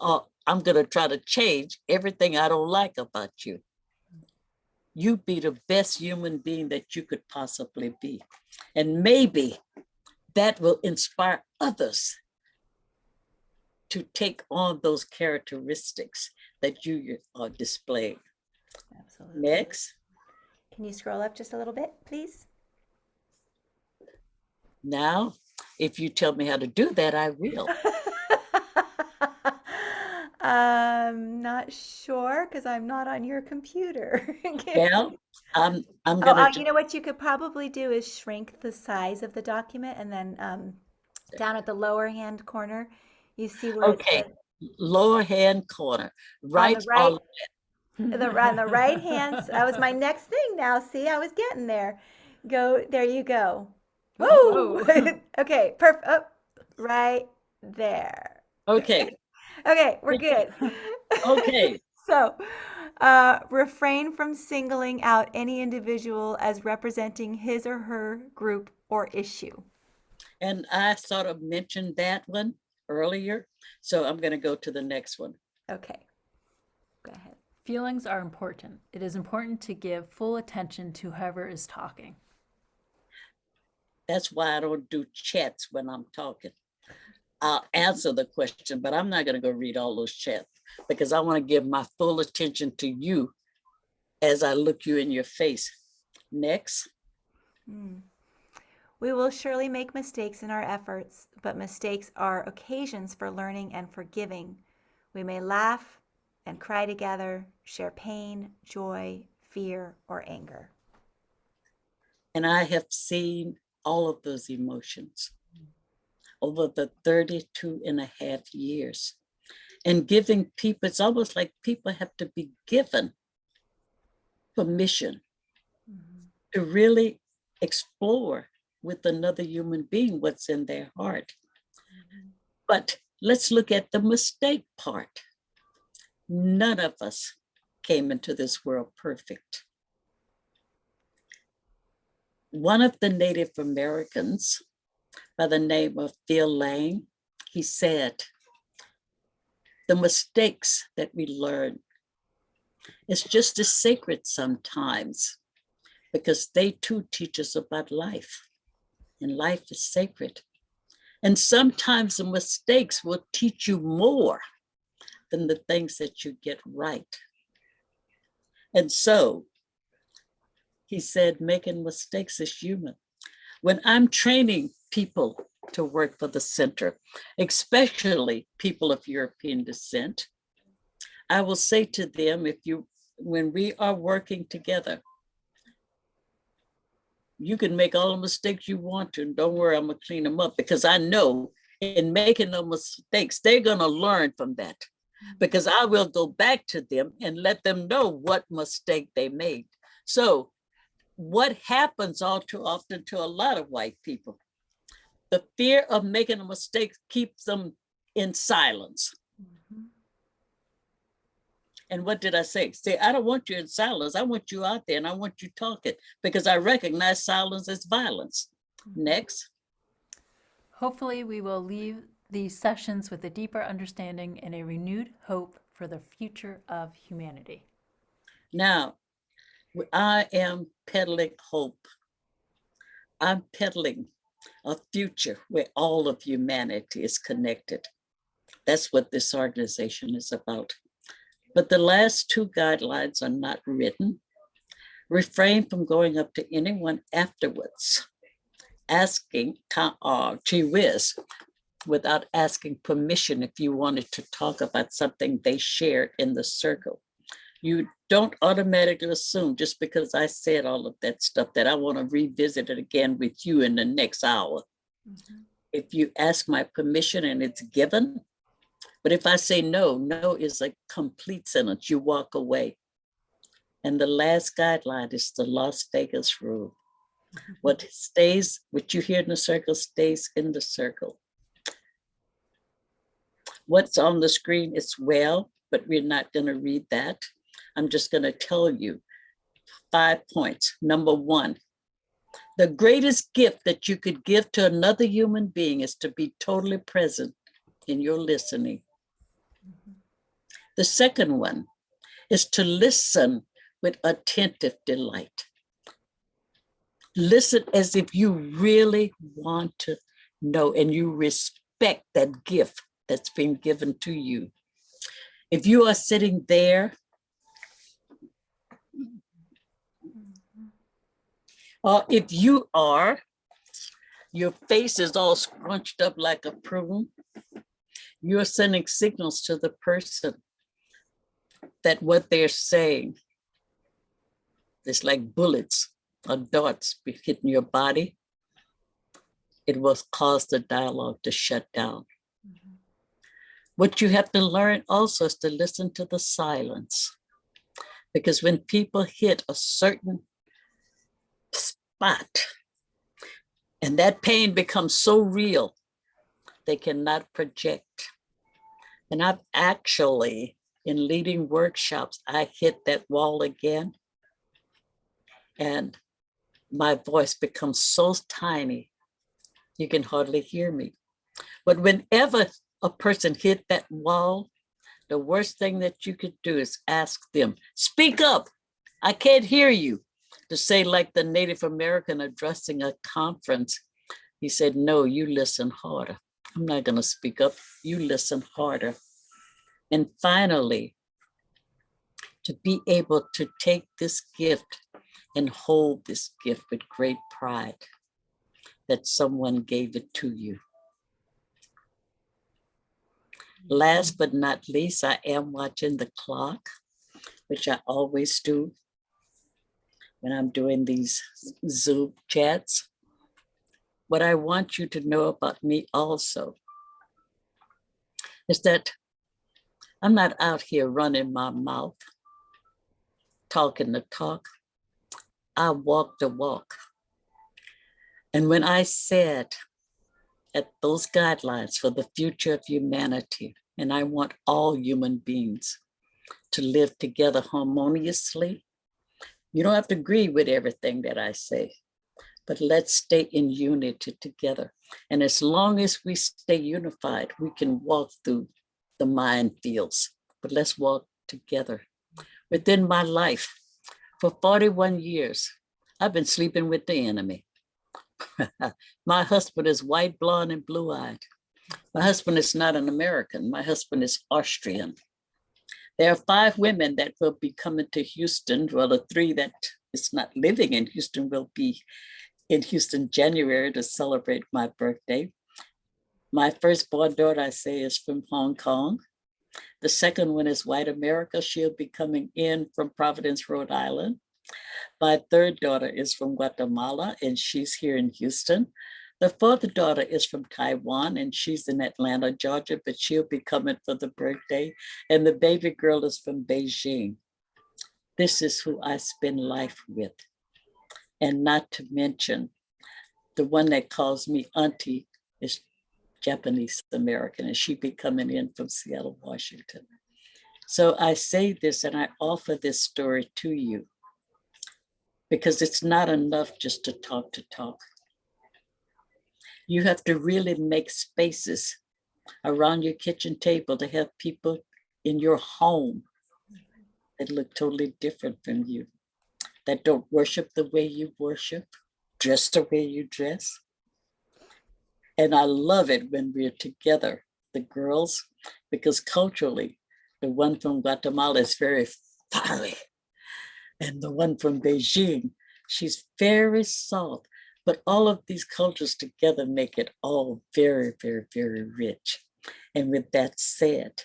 I'm going to try to change everything I don't like about you. You be the best human being that you could possibly be. And maybe that will inspire others to take on those characteristics that you are displaying. Absolutely. Next. Can you scroll up just a little bit, please? Now, if you tell me how to do that, I will. I'm not sure because I'm not on your computer. Well, I'm gonna. You know what you could probably do is shrink the size of the document, and then down at the lower hand corner, you see where okay, it says, lower hand corner, right. On the right hand. That was my next thing. Now, see, I was getting there. There you go. Woo! Whoa. Okay, perfect. Oh, right there. Okay. Okay, we're good. Okay. So, refrain from singling out any individual as representing his or her group or issue. And I sort of mentioned that one earlier. So I'm going to go to the next one. Okay, go ahead. Feelings are important. It is important to give full attention to whoever is talking. That's why I don't do chats when I'm talking. I'll answer the question, but I'm not going to go read all those chats because I want to give my full attention to you as I look you in your face. Next. We will surely make mistakes in our efforts, but mistakes are occasions for learning and forgiving. We may laugh and cry together, share pain, joy, fear, or anger. And I have seen all of those emotions over the 32 and a half years. And giving people, it's almost like people have to be given permission to really explore with another human being what's in their heart. But let's look at the mistake part. None of us came into this world perfect. One of the Native Americans by the name of Phil Lang, he said, the mistakes that we learn is just as sacred sometimes because they too teach us about life, and life is sacred. And sometimes the mistakes will teach you more than the things that you get right. And so he said, making mistakes is human. When I'm training people to work for the center, especially people of European descent, I will say to them, when we are working together, you can make all the mistakes you want to, and don't worry, I'm gonna clean them up, because I know in making those mistakes, they're gonna learn from that, because I will go back to them and let them know what mistake they made. So what happens all too often to a lot of white people, the fear of making a mistake keeps them in silence. And what did I say? Say, I don't want you in silence. I want you out there and I want you talking, because I recognize silence as violence. Next. Hopefully, we will leave these sessions with a deeper understanding and a renewed hope for the future of humanity. Now, I am peddling hope. I'm peddling a future where all of humanity is connected. That's what this organization is about. But the last two guidelines are not written. Refrain from going up to anyone afterwards, asking gee whiz, without asking permission if you wanted to talk about something they shared in the circle. You don't automatically assume just because I said all of that stuff that I want to revisit it again with you in the next hour. If you ask my permission and it's given, but if I say no, no is a complete sentence. You walk away. And the last guideline is the Las Vegas rule. What you hear in the circle stays in the circle. What's on the screen is well, but we're not going to read that. I'm just going to tell you 5 points. Number 1, the greatest gift that you could give to another human being is to be totally present in your listening. The second one is to listen with attentive delight. Listen as if you really want to know and you respect that gift that's been given to you. If you are sitting there, or if you are, your face is all scrunched up like a prune, you're sending signals to the person that what they're saying is like bullets or darts hitting your body. It will cause the dialogue to shut down. What you have to learn also is to listen to the silence. Because when people hit a certain spot And that pain becomes so real, they cannot project. And I've actually, in leading workshops, I hit that wall again. And my voice becomes so tiny, you can hardly hear me. But whenever a person hit that wall, the worst thing that you could do is ask them, speak up, I can't hear you. To say, like the Native American addressing a conference, he said, no, you listen harder. I'm not going to speak up, you listen harder. And finally, to be able to take this gift and hold this gift with great pride that someone gave it to you. Last but not least, I am watching the clock, which I always do when I'm doing these Zoom chats. What I want you to know about me also is that I'm not out here running my mouth, talking the talk. I walk the walk. And when I said at those guidelines for the future of humanity, and I want all human beings to live together harmoniously, you don't have to agree with everything that I say, but let's stay in unity together. And as long as we stay unified, we can walk through the minefields, but let's walk together. Within my life, for 41 years, I've been sleeping with the enemy. My husband is white, blonde, and blue-eyed. My husband is not an American. My husband is Austrian. There are 5 women that will be coming to Houston. Well, the 3 that is not living in Houston will be in Houston January to celebrate my birthday. My firstborn daughter, I say, is from Hong Kong. The second one is white America. She'll be coming in from Providence, Rhode Island. My third daughter is from Guatemala, and she's here in Houston. The fourth daughter is from Taiwan, and she's in Atlanta, Georgia, but she'll be coming for the birthday. And the baby girl is from Beijing. This is who I spend life with. And not to mention, the one that calls me auntie is Japanese American, and she be coming in from Seattle, Washington. So I say this and I offer this story to you because it's not enough just to talk. You have to really make spaces around your kitchen table to have people in your home that look totally different from you, that don't worship the way you worship, dress the way you dress. And I love it when we're together, the girls, because culturally, the one from Guatemala is very fiery. And the one from Beijing, she's very soft. But all of these cultures together make it all very, very, very rich. And with that said,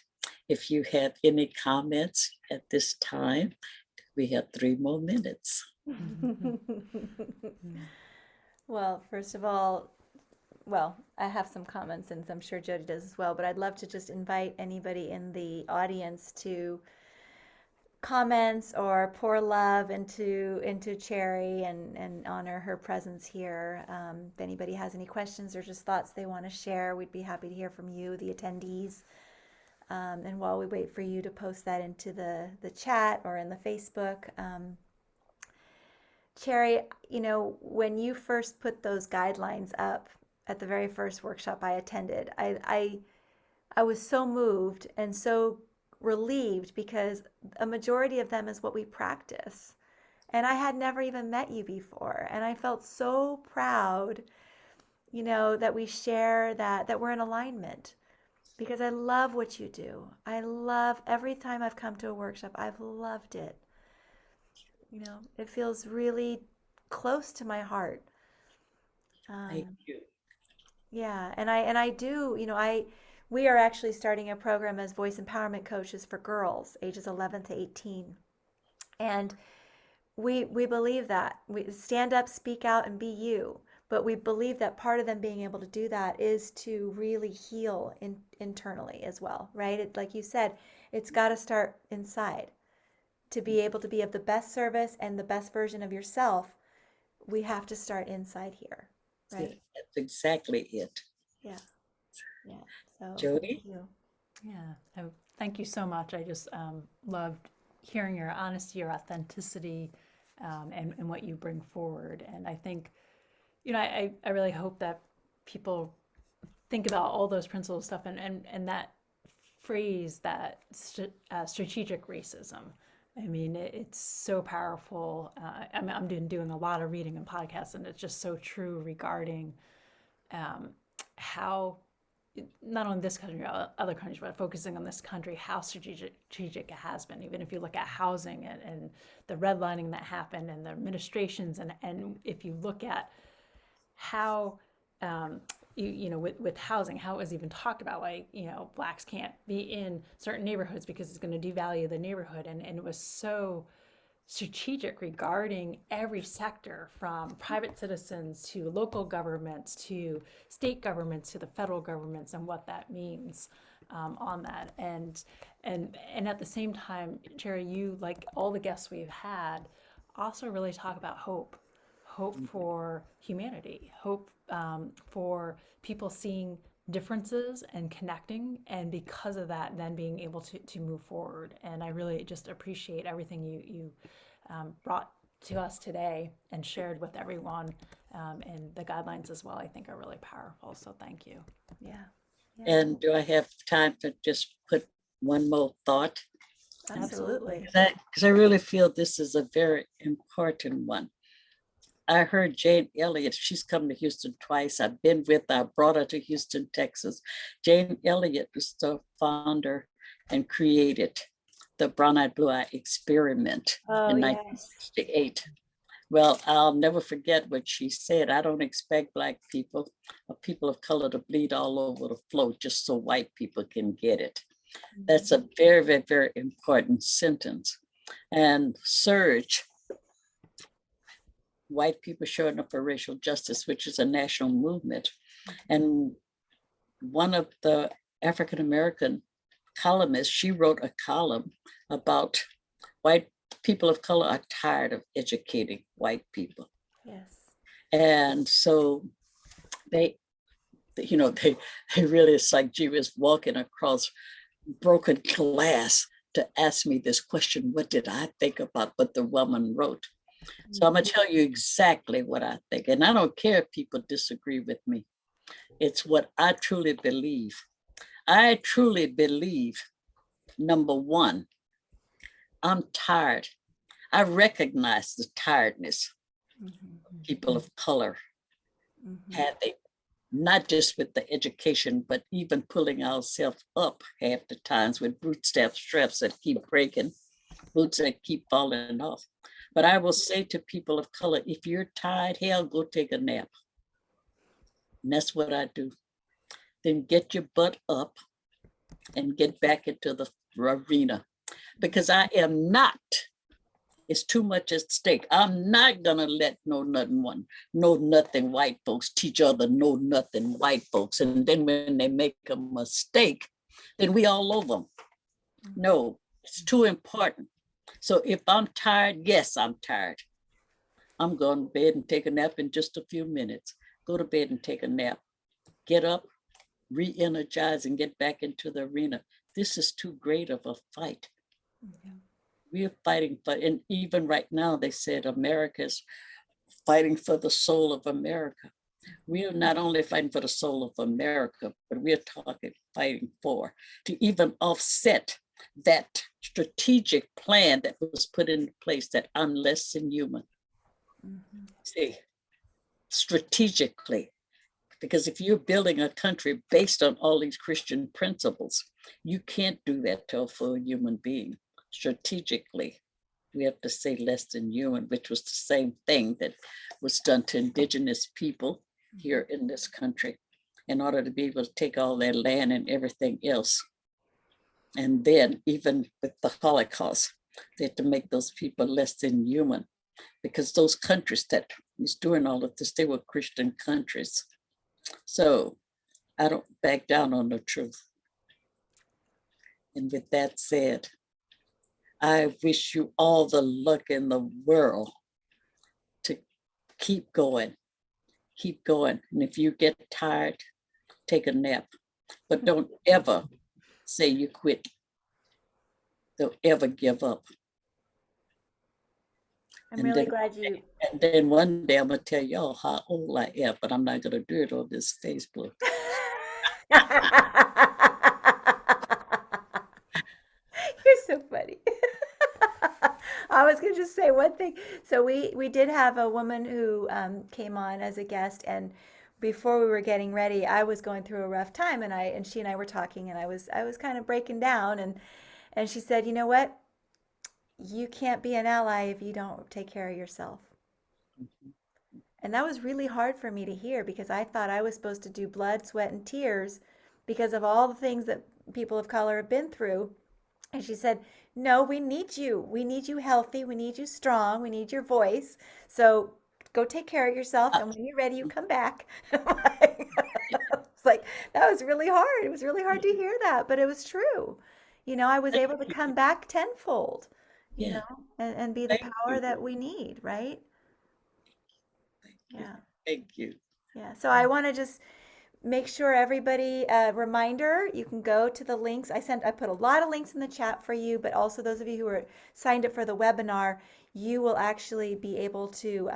if you have any comments at this time, we have 3 more minutes. Well, first of all, I have some comments, and I'm sure Jodi does as well, but I'd love to just invite anybody in the audience to comments or pour love into Cherry and honor her presence here. If anybody has any questions or just thoughts they want to share, we'd be happy to hear from you, the attendees. And while we wait for you to post that into the chat or in the Facebook, Cherry, when you first put those guidelines up at the very first workshop I attended, I was so moved and so relieved because a majority of them is what we practice. And I had never even met you before. And I felt so proud, that we share that we're in alignment because I love what you do. I love every time I've come to a workshop, I've loved it. It feels really close to my heart. Thank you. Yeah, and I do, we are actually starting a program as voice empowerment coaches for girls ages 11 to 18. And we believe that we stand up, speak out, and be you. But we believe that part of them being able to do that is to really heal internally as well, right? Like you said, it's got to start inside. To be able to be of the best service and the best version of yourself, we have to start inside here. Right. That's exactly it. Yeah. Yeah. So Jodi? thank you. Yeah, thank you so much. I just loved hearing your honesty, your authenticity, and what you bring forward. And I think, I really hope that people think about all those principles stuff and that phrase, that strategic racism. I mean, it's so powerful. I'm doing a lot of reading and podcasts, and it's just so true regarding how not only this country, other countries, but focusing on this country, how strategic it has been. Even if you look at housing and the redlining that happened and the administrations, and if you look at how with housing, how it was even talked about, like, blacks can't be in certain neighborhoods because it's going to devalue the neighborhood, and it was so strategic regarding every sector, from private citizens to local governments to state governments to the federal governments, and what that means on that. And at the same time, Jerry, you, like all the guests we've had, also really talk about hope for humanity, hope for people seeing differences and connecting, and because of that then being able to move forward. And I really just appreciate everything you brought to us today and shared with everyone, and the guidelines as well, I think, are really powerful, so thank you. Yeah. Yeah. And do I have time to just put one more thought? Absolutely. Because I really feel this is a very important one. I heard Jane Elliott, she's come to Houston twice. I've been with her, I brought her to Houston, Texas. Jane Elliott was the founder and created the Brown Eyed Blue Eye experiment Oh, in yes. 1968. Well, I'll never forget what she said. I don't expect Black people or people of color to bleed all over the floor just so white people can get it. That's a very, very, very important sentence. And Surge, white people showing up for racial justice, which is a national movement. And one of the African-American columnists, she wrote a column about white people of color are tired of educating white people. Yes. And so they really, it's like she was walking across broken glass to ask me this question: what did I think about what the woman wrote? So I'm going to tell you exactly what I think. And I don't care if people disagree with me. It's what I truly believe. I truly believe, number one, I'm tired. I recognize the tiredness people of color have, not just with the education, but even pulling ourselves up half the times with bootstrap straps that keep breaking, boots that keep falling off. But I will say to people of color, if you're tired, hell, go take a nap. And that's what I do. Then get your butt up and get back into the arena. Because I am not, it's too much at stake. I'm not gonna let know nothing white folks teach other know nothing white folks. And then when they make a mistake, then we all over them. No, it's too important. So if I'm tired, yes, I'm tired. I'm going to bed and take a nap in just a few minutes. Go to bed and take a nap. Get up, re-energize, and get back into the arena. This is too great of a fight. We are fighting for, and even right now, they said America's fighting for the soul of America. We are not only fighting for the soul of America, but we are fighting for to even offset that strategic plan that was put in place, that I'm less than human. See, strategically, because if you're building a country based on all these Christian principles, you can't do that to a full human being. Strategically, we have to say less than human, which was the same thing that was done to indigenous people here in this country in order to be able to take all their land and everything else. And then even with the Holocaust, they had to make those people less than human, because those countries that was doing all of this, they were Christian countries. So I don't back down on the truth. And with that said, I wish you all the luck in the world to keep going, keep going. And if you get tired, take a nap. But don't ever say you quit. Don't ever give up. I'm And really then, glad you. and then one day I'm gonna tell y'all how old I am, but I'm not gonna do it on this Facebook. You're so funny. I was going to just say one thing. So we did have a woman who came on as a guest, and before we were getting ready, I was going through a rough time, and she and I were talking, and I was kind of breaking down, and she said, you know what? You can't be an ally if you don't take care of yourself. And that was really hard for me to hear because I thought I was supposed to do blood, sweat, and tears because of all the things that people of color have been through. And she said, no, we need you. We need you healthy. We need you strong. We need your voice. So go take care of yourself. Uh, And when you're ready, you come back. It's like, that was really hard. It was really hard to hear that, but it was true. I was Thank able to you. come back tenfold, Yeah, and be the thank power you. that we need, right? Thank you. Yeah. Thank you. Yeah. So I want to just make sure everybody, reminder, you can go to the links. I put a lot of links in the chat for you, but also those of you who are signed up for the webinar, you will actually be able to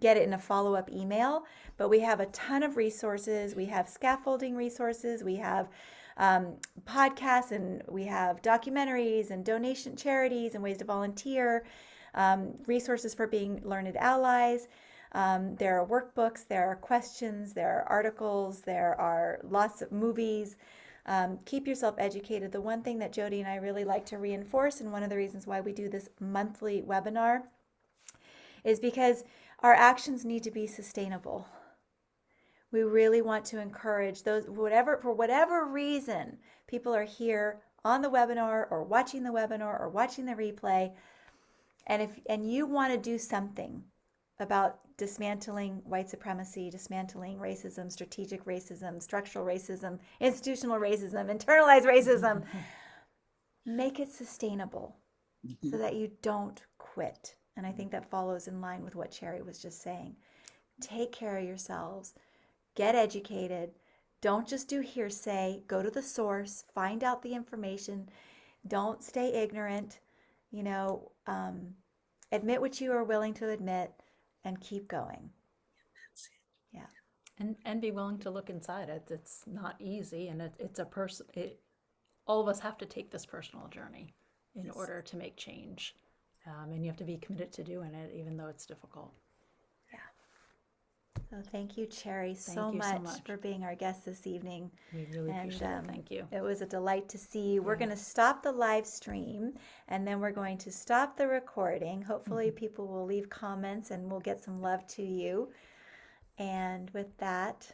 get it in a follow-up email. But we have a ton of resources. We have scaffolding resources. We have podcasts, and we have documentaries and donation charities and ways to volunteer, resources for being learned allies. There are workbooks, there are questions, there are articles, there are lots of movies. Keep yourself educated. The one thing that Jodi and I really like to reinforce, and one of the reasons why we do this monthly webinar, is because our actions need to be sustainable. We really want to encourage those, for whatever reason, people are here on the webinar or watching the webinar or watching the replay, and you want to do something about dismantling white supremacy, dismantling racism, strategic racism, structural racism, institutional racism, internalized racism. Make it sustainable so that you don't quit. And I think that follows in line with what Cherry was just saying. Take care of yourselves, get educated. Don't just do hearsay. Go to the source, find out the information. Don't stay ignorant. You know, admit what you are willing to admit and keep going. Yeah. And be willing to look inside it. It's not easy, and it's a person. All of us have to take this personal journey in order to make change, and you have to be committed to doing it, even though it's difficult. So thank you, Cherry, so you so much much. for being our guest this evening. We really appreciate it. Thank you. It was a delight to see you. We're going to stop the live stream, and then we're going to stop the recording. Hopefully people will leave comments and we'll get some love to you. And with that,